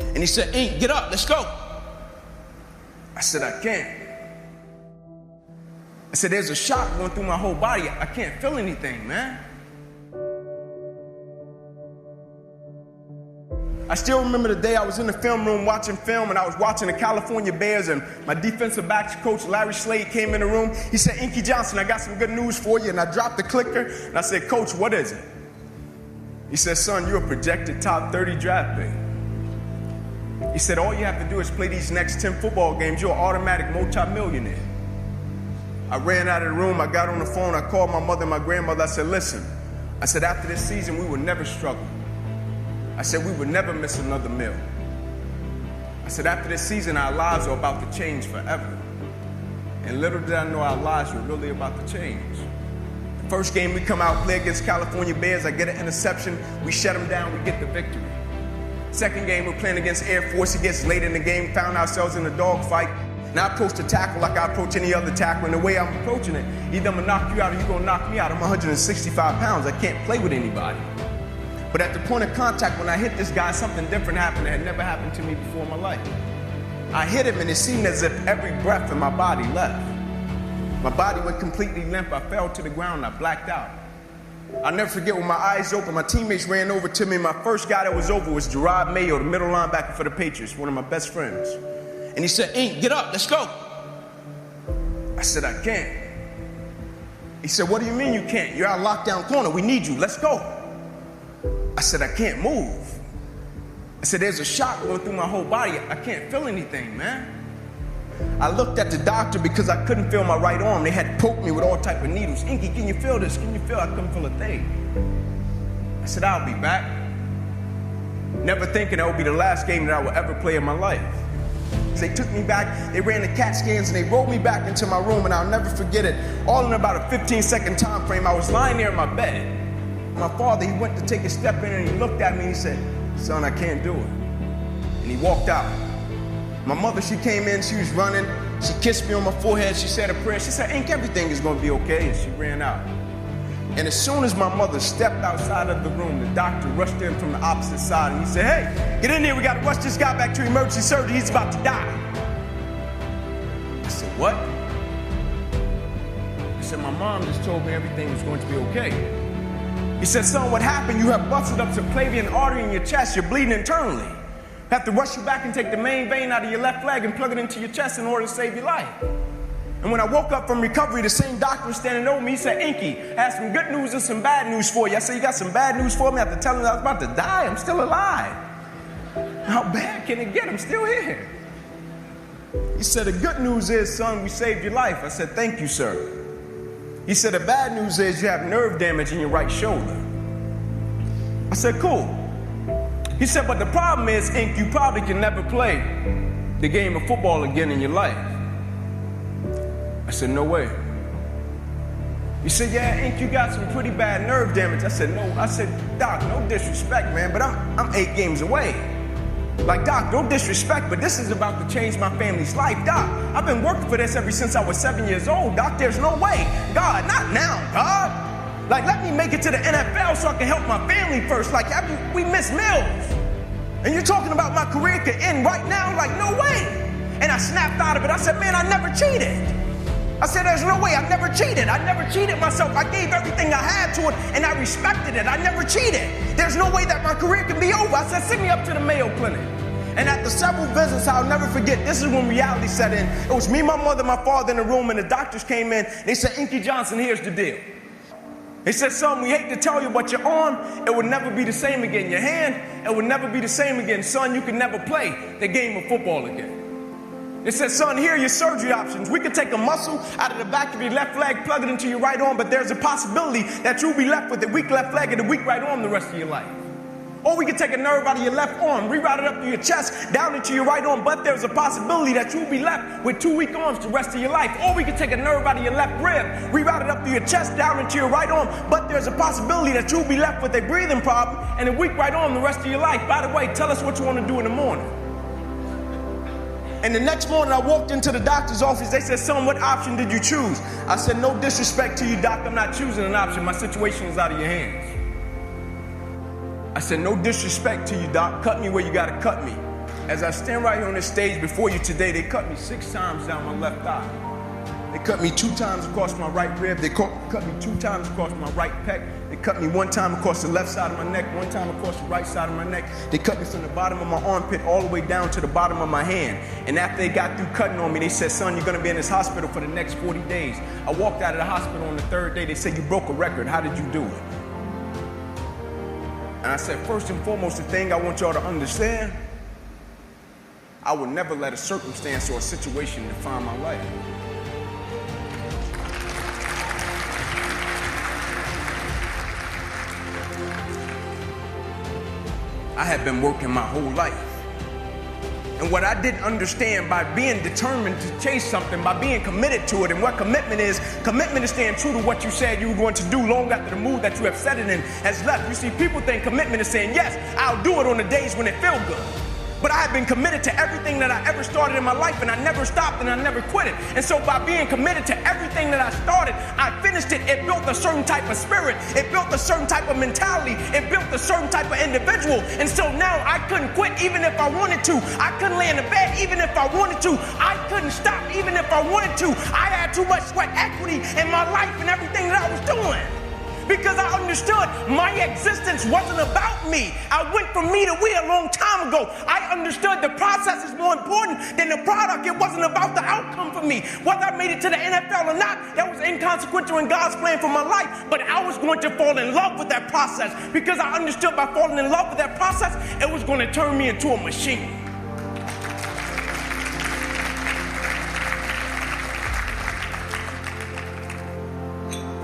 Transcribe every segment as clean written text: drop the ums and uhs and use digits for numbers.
And he said, Ink, get up, let's go. I said, I can't. I said, there's a shock going through my whole body. I can't feel anything, man. I still remember the day I was in the film room watching film, and I was watching the California Bears, and my defensive backs coach, Larry Slade, came in the room. He said, Inky Johnson, I got some good news for you. And I dropped the clicker, and I said, Coach, what is it? He said, son, you're a projected top 30 draft pick. He said, all you have to do is play these next 10 football games. You're an automatic multimillionaire. I ran out of the room. I got on the phone. I called my mother and my grandmother. I said, listen. I said, after this season, we will never struggle. I said, we would never miss another meal. I said, after this season, our lives are about to change forever. And little did I know our lives were really about to change. The first game we come out, play against California Bears. I get an interception. We shut them down. We get the victory. Second game, we're playing against Air Force. It gets late in the game. Found ourselves in a dogfight. Now I approach the tackle like I approach any other tackle. And the way I'm approaching it, either I'm going to knock you out or you're going to knock me out. I'm 165 pounds. I can't play with anybody. But at the point of contact, when I hit this guy, something different happened that had never happened to me before in my life. I hit him, and it seemed as if every breath in my body left. My body went completely limp. I fell to the ground. I blacked out. I'll never forget when my eyes opened, my teammates ran over to me. My first guy that was over was Gerard Mayo, the middle linebacker for the Patriots, one of my best friends. And he said, Ink, get up, let's go. I said, I can't. He said, what do you mean you can't? You're out lockdown corner. We need you. Let's go. I said, I can't move. I said, there's a shock going through my whole body. I can't feel anything, man. I looked at the doctor because I couldn't feel my right arm. They had poked me with all type of needles. Inky, can you feel this? Can you feel? I couldn't feel a thing. I said, I'll be back. Never thinking that would be the last game that I would ever play in my life. So they took me back, they ran the CAT scans, and they rolled me back into my room, and I'll never forget it. All in about a 15-second time frame, I was lying there in my bed. My father, he went to take a step in, and he looked at me, and he said, son, I can't do it. And he walked out. My mother, she came in, she was running. She kissed me on my forehead. She said a prayer. She said, Ink, everything is going to be okay. And she ran out. And as soon as my mother stepped outside of the room, the doctor rushed in from the opposite side. And he said, hey, get in here. We got to rush this guy back to emergency surgery. He's about to die. I said, what? He said, my mom just told me everything was going to be okay. He said, son, what happened? You have busted up subclavian artery in your chest. You're bleeding internally. Have to rush you back and take the main vein out of your left leg and plug it into your chest in order to save your life. And when I woke up from recovery, the same doctor was standing over me. He said, Inky, I have some good news and some bad news for you. I said, you got some bad news for me? After telling him I was about to die, I'm still alive. How bad can it get? I'm still here. He said, the good news is, son, we saved your life. I said, thank you, sir. He said, the bad news is you have nerve damage in your right shoulder. I said, cool. He said, but the problem is, Ink, you probably can never play the game of football again in your life. I said, no way. He said, yeah, Ink, you got some pretty bad nerve damage. I said, no. I said, Doc, no disrespect, man, but I'm 8 games away. Like, Doc, no disrespect, but this is about to change my family's life. Doc, I've been working for this ever since I was 7 years old. Doc, there's no way. God, not now, God. Like, let me make it to the NFL so I can help my family first. Like, we miss meals. And you're talking about my career could end right now? Like, no way. And I snapped out of it. I said, man, I never cheated. I said, there's no way. I never cheated. I never cheated myself. I gave everything I had to it, and I respected it. I never cheated. There's no way that my career can be over. I said, send me up to the Mayo Clinic. And after several visits, I'll never forget, this is when reality set in. It was me, my mother, my father in the room, and the doctors came in. They said, Inky Johnson, here's the deal. They said, son, we hate to tell you, but your arm, it will never be the same again. Your hand, it will never be the same again. Son, you can never play the game of football again. They said, son, here are your surgery options. We could take a muscle out of the back of your left leg, plug it into your right arm, but there's a possibility that you'll be left with a weak left leg and a weak right arm the rest of your life. Or we could take a nerve out of your left arm, reroute it up to your chest, down into your right arm, but there's a possibility that you'll be left with 2 weak arms the rest of your life. Or we could take a nerve out of your left rib, reroute it up to your chest, down into your right arm, but there's a possibility that you'll be left with a breathing problem and a weak right arm the rest of your life. By the way, tell us what you want to do in the morning. And the next morning, I walked into the doctor's office. They said, son, what option did you choose? I said, no disrespect to you, doc. I'm not choosing an option. My situation is out of your hands. I said, no disrespect to you, doc. Cut me where you got to cut me. As I stand right here on this stage before you today, they cut me 6 times down my left thigh. They cut me 2 times across my right rib. They cut me 2 times across my right pec. They cut me 1 time across the left side of my neck, 1 time across the right side of my neck. They cut me from the bottom of my armpit all the way down to the bottom of my hand. And after they got through cutting on me, they said, son, you're gonna be in this hospital for the next 40 days. I walked out of the hospital on the 3rd day. They said, you broke a record. How did you do it? And I said, first and foremost, the thing I want y'all to understand, I would never let a circumstance or a situation define my life. I had been working my whole life. And what I didn't understand, by being determined to chase something, by being committed to it, and what commitment is staying true to what you said you were going to do long after the mood that you have set it in has left. You see, people think commitment is saying, yes, I'll do it on the days when it feels good. But I have been committed to everything that I ever started in my life, and I never stopped and I never quit it. And so by being committed to everything that I started, I finished it. It built a certain type of spirit. It built a certain type of mentality. It built a certain type of individual. And so now I couldn't quit even if I wanted to. I couldn't lay in the bed even if I wanted to. I couldn't stop even if I wanted to. I had too much sweat equity in my life and everything that I was doing. Because I understood my existence wasn't about me. I went from me to we a long time ago. I understood the process is more important than the product. It wasn't about the outcome for me. Whether I made it to the NFL or not, that was inconsequential in God's plan for my life. But I was going to fall in love with that process, because I understood by falling in love with that process, it was going to turn me into a machine.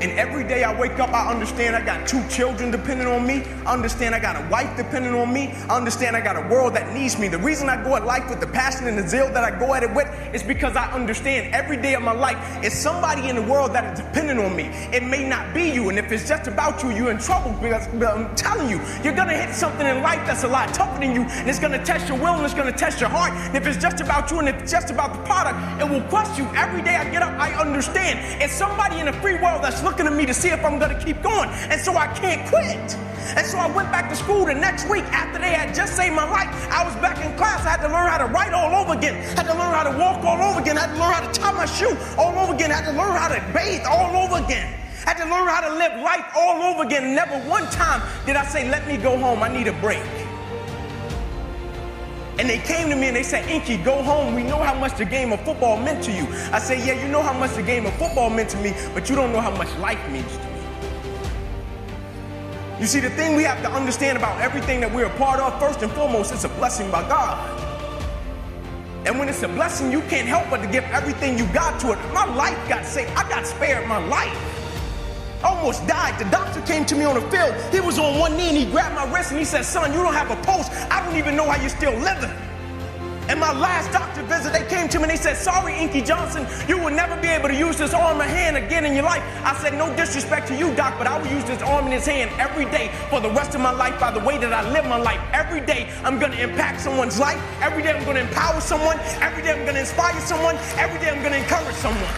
And every day I wake up, I understand I got 2 children depending on me. I understand I got a wife depending on me. I understand I got a world that needs me. The reason I go at life with the passion and the zeal that I go at it with is because I understand every day of my life is somebody in the world that is dependent on me. It may not be you, and if it's just about you, you're in trouble, because I'm telling you, you're going to hit something in life that's a lot tougher than you, and it's going to test your will and it's going to test your heart. And if it's just about you and if it's just about the product, it will crush you. Every day I get up, I understand it's somebody in the free world that's looking at me to see if I'm going to keep going, and so I can't quit. And so I went back to school the next week after they had just saved my life. I was back in class. I had to learn how to write all over again. I had to learn how to walk all over again. I had to learn how to tie my shoe all over again. I had to learn how to bathe all over again. I had to learn how to live life all over again. Never one time did I say, let me go home, I need a break. And they came to me and they said, Inky, go home. We know how much the game of football meant to you. I said, yeah, you know how much the game of football meant to me, but you don't know how much life means to me. You see, the thing we have to understand about everything that we're a part of, first and foremost, it's a blessing by God. And when it's a blessing, you can't help but to give everything you got to it. My life got saved. I got spared my life. Almost died. The doctor came to me on the field. He was on one knee and he grabbed my wrist and he said, son, you don't have a pulse. I don't even know how you're still living. And my last doctor visit, they came to me and they said, sorry, Inky Johnson, you will never be able to use this arm or hand again in your life. I said, no disrespect to you, doc, but I will use this arm and this hand every day for the rest of my life by the way that I live my life. Every day I'm going to impact someone's life. Every day I'm going to empower someone. Every day I'm going to inspire someone. Every day I'm going to encourage someone.